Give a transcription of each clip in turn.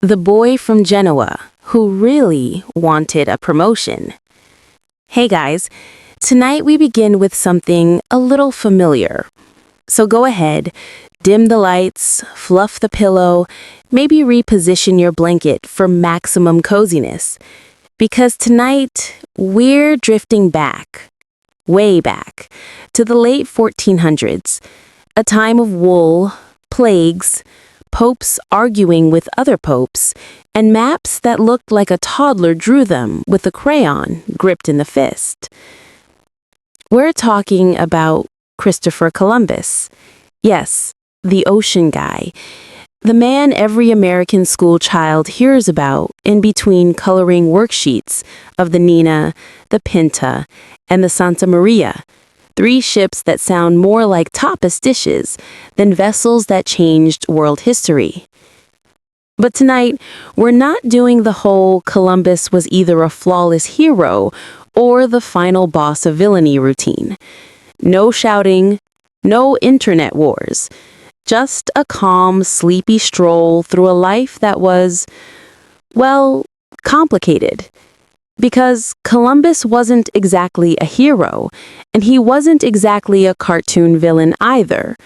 The boy from Genoa who really wanted a promotion. Hey guys, tonight we begin with something a little familiar. So go ahead, dim the lights, fluff the pillow, maybe reposition your blanket for maximum coziness. Because tonight, we're drifting back, way back, to the late 1400s, a time of wool, plagues, popes arguing with other popes, and maps that looked like a toddler drew them with a crayon gripped in the fist. We're talking about Christopher Columbus. Yes, the ocean guy. The man every American school child hears about in between coloring worksheets of the Nina, the Pinta, and the Santa Maria. 3 ships that sound more like tapas dishes than vessels that changed world history. But tonight, we're not doing the whole Columbus was either a flawless hero or the final boss of villainy routine. No shouting, no internet wars. Just a calm, sleepy stroll through a life that was, well, complicated. Because Columbus wasn't exactly a hero, and he wasn't exactly a cartoon villain either.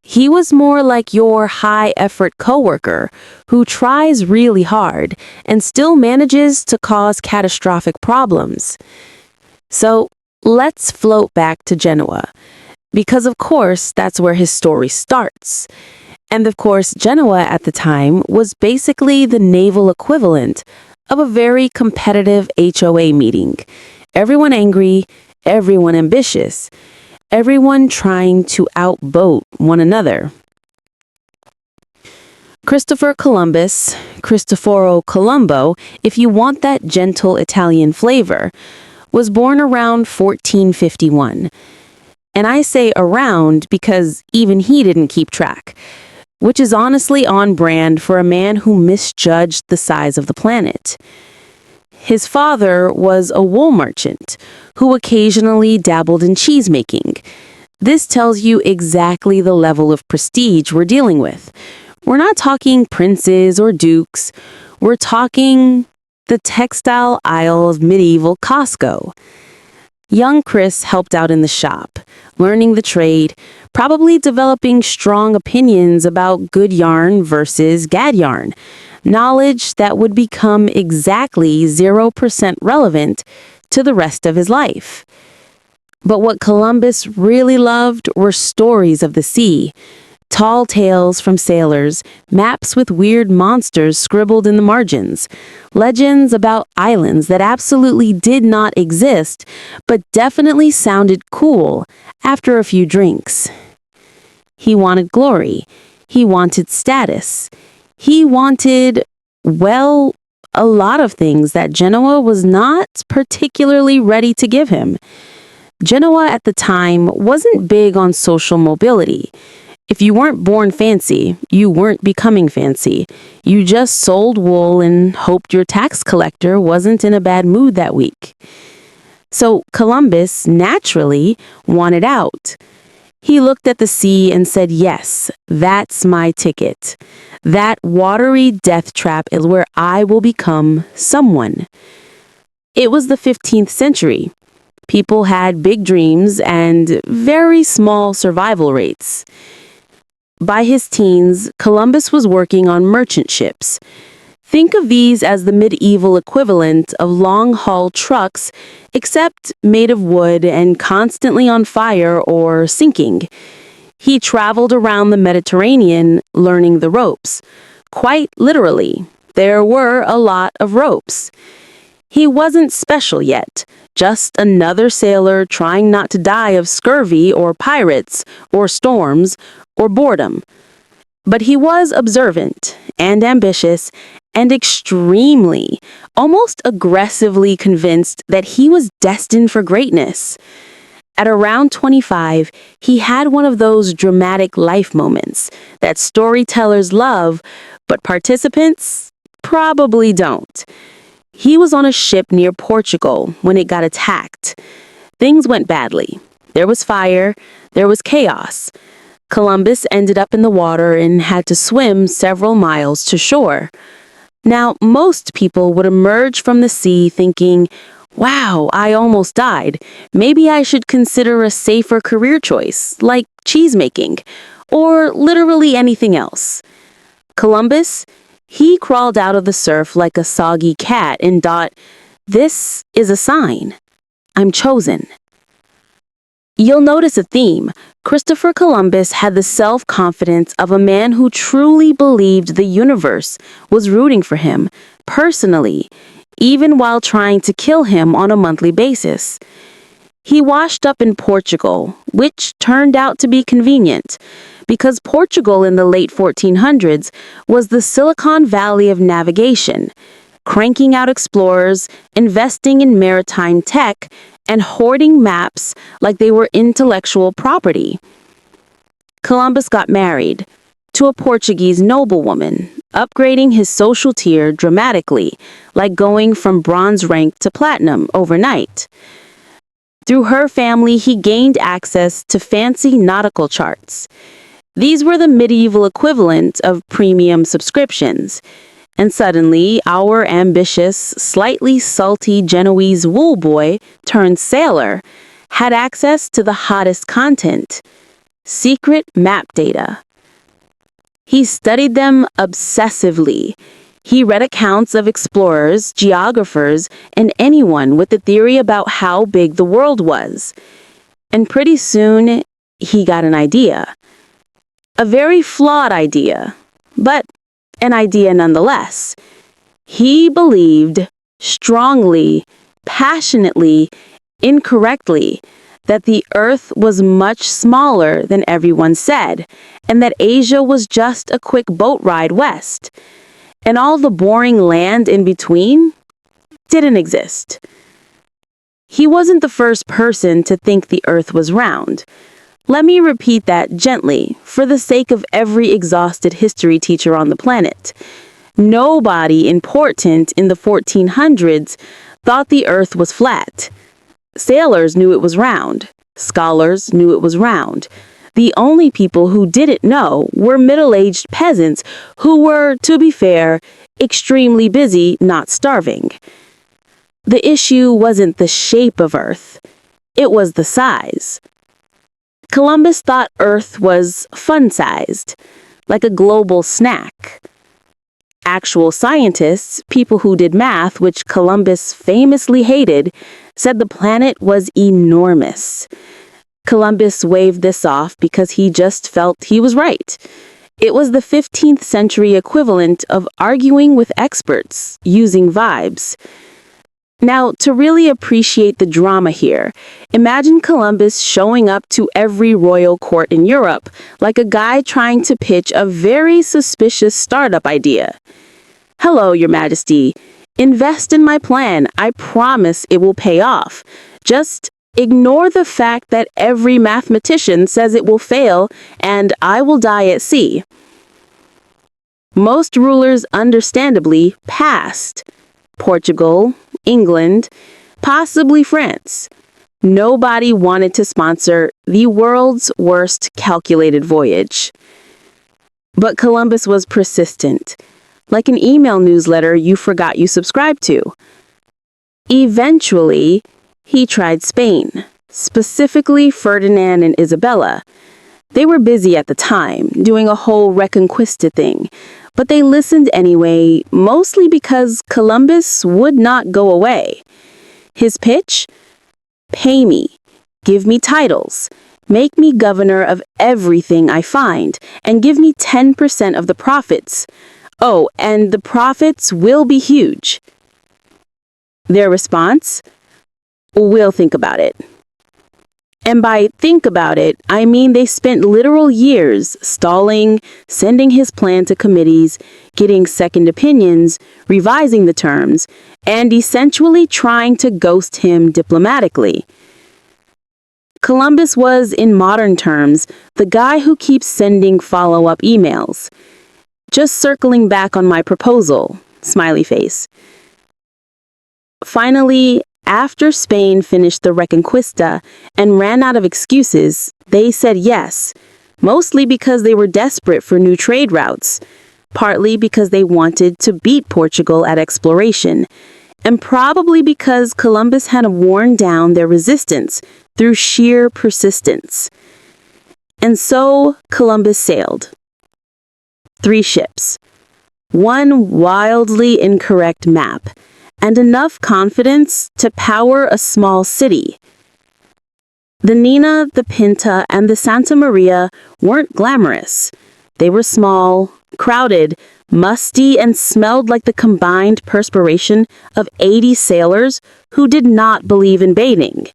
He was more like your high-effort coworker who tries really hard and still manages to cause catastrophic problems. So let's float back to Genoa, because of course that's where his story starts. And of course, Genoa at the time was basically the naval equivalent of a very competitive HOA meeting. Everyone angry, everyone ambitious, everyone trying to outvote one another. Christopher Columbus, Cristoforo Colombo, if you want that gentle Italian flavor, was born around 1451. And I say around because even he didn't keep track, which is honestly on brand for a man who misjudged the size of the planet. His father was a wool merchant who occasionally dabbled in cheesemaking. This tells you exactly the level of prestige we're dealing with. We're not talking princes or dukes. We're talking the textile aisle of medieval Costco. Young Chris helped out in the shop, learning the trade, probably developing strong opinions about good yarn versus gad yarn, knowledge that would become exactly 0% relevant to the rest of his life. But what Columbus really loved were stories of the sea, tall tales from sailors, maps with weird monsters scribbled in the margins, legends about islands that absolutely did not exist, but definitely sounded cool after a few drinks. He wanted glory. He wanted status. He wanted, well, a lot of things that Genoa was not particularly ready to give him. Genoa at the time wasn't big on social mobility. If you weren't born fancy, you weren't becoming fancy. You just sold wool and hoped your tax collector wasn't in a bad mood that week. So Columbus naturally wanted out. He looked at the sea and said, yes, that's my ticket. That watery death trap is where I will become someone. It was the 15th century. People had big dreams and very small survival rates. By his teens, Columbus was working on merchant ships. Think of these as the medieval equivalent of long-haul trucks, except made of wood and constantly on fire or sinking. He traveled around the Mediterranean learning the ropes. Quite literally, there were a lot of ropes. He wasn't special yet, just another sailor trying not to die of scurvy or pirates or storms or boredom. But he was observant and ambitious and extremely, almost aggressively convinced that he was destined for greatness. At around 25, he had one of those dramatic life moments that storytellers love, but participants probably don't. He was on a ship near Portugal when it got attacked. Things went badly. There was fire, there was chaos. Columbus ended up in the water and had to swim several miles to shore. Now, most people would emerge from the sea thinking, wow, I almost died. Maybe I should consider a safer career choice, like cheesemaking, or literally anything else. Columbus, he crawled out of the surf like a soggy cat and thought, this is a sign. I'm chosen. You'll notice a theme. Christopher Columbus had the self-confidence of a man who truly believed the universe was rooting for him, personally, even while trying to kill him on a monthly basis. He washed up in Portugal, which turned out to be convenient, because Portugal in the late 1400s was the Silicon Valley of navigation, cranking out explorers, investing in maritime tech, and hoarding maps like they were intellectual property. Columbus got married to a Portuguese noblewoman, upgrading his social tier dramatically, like going from bronze rank to platinum overnight. Through her family, he gained access to fancy nautical charts. These were the medieval equivalent of premium subscriptions. And suddenly, our ambitious, slightly salty Genoese wool boy turned sailor had access to the hottest content, secret map data. He studied them obsessively. He read accounts of explorers, geographers, and anyone with a theory about how big the world was. And pretty soon, he got an idea. A very flawed idea, but an idea nonetheless. He believed strongly, passionately, incorrectly, that the Earth was much smaller than everyone said, and that Asia was just a quick boat ride west. And all the boring land in between didn't exist. He wasn't the first person to think the Earth was round. Let me repeat that gently, for the sake of every exhausted history teacher on the planet. Nobody important in the 1400s thought the Earth was flat. Sailors knew it was round. Scholars knew it was round. The only people who didn't know were middle-aged peasants who were, to be fair, extremely busy, not starving. The issue wasn't the shape of Earth. It was the size. Columbus thought Earth was fun-sized, like a global snack. Actual scientists, people who did math, which Columbus famously hated, said the planet was enormous. Columbus waved this off because he just felt he was right. It was the 15th century equivalent of arguing with experts, using vibes. Now, to really appreciate the drama here, imagine Columbus showing up to every royal court in Europe like a guy trying to pitch a very suspicious startup idea. Hello, Your Majesty. Invest in my plan. I promise it will pay off. Just ignore the fact that every mathematician says it will fail and I will die at sea. Most rulers understandably passed. Portugal, England, possibly France. Nobody wanted to sponsor the world's worst calculated voyage. But Columbus was persistent, like an email newsletter you forgot you subscribed to. Eventually, he tried Spain, specifically Ferdinand and Isabella. They were busy at the time, doing a whole Reconquista thing, but they listened anyway, mostly because Columbus would not go away. His pitch? Pay me. Give me titles. Make me governor of everything I find, and give me 10% of the profits. Oh, and the profits will be huge. Their response? We'll think about it. And by think about it, I mean they spent literal years stalling, sending his plan to committees, getting second opinions, revising the terms, and essentially trying to ghost him diplomatically. Columbus was, in modern terms, the guy who keeps sending follow-up emails. Just circling back on my proposal, smiley face. Finally, after Spain finished the Reconquista and ran out of excuses, they said yes, mostly because they were desperate for new trade routes. partly because they wanted to beat Portugal at exploration, and probably because Columbus had worn down their resistance through sheer persistence. And so Columbus sailed. 3 ships, 1 wildly incorrect map, and enough confidence to power a small city. The Nina, the Pinta, and the Santa Maria weren't glamorous. They were small, crowded, musty, and smelled like the combined perspiration of 80 sailors who did not believe in bathing.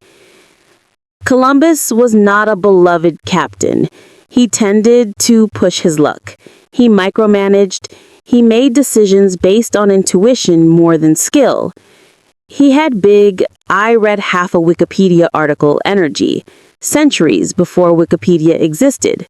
Columbus was not a beloved captain. He tended to push his luck. He micromanaged. He made decisions based on intuition more than skill. He had big, I read half a Wikipedia article energy, centuries before Wikipedia existed.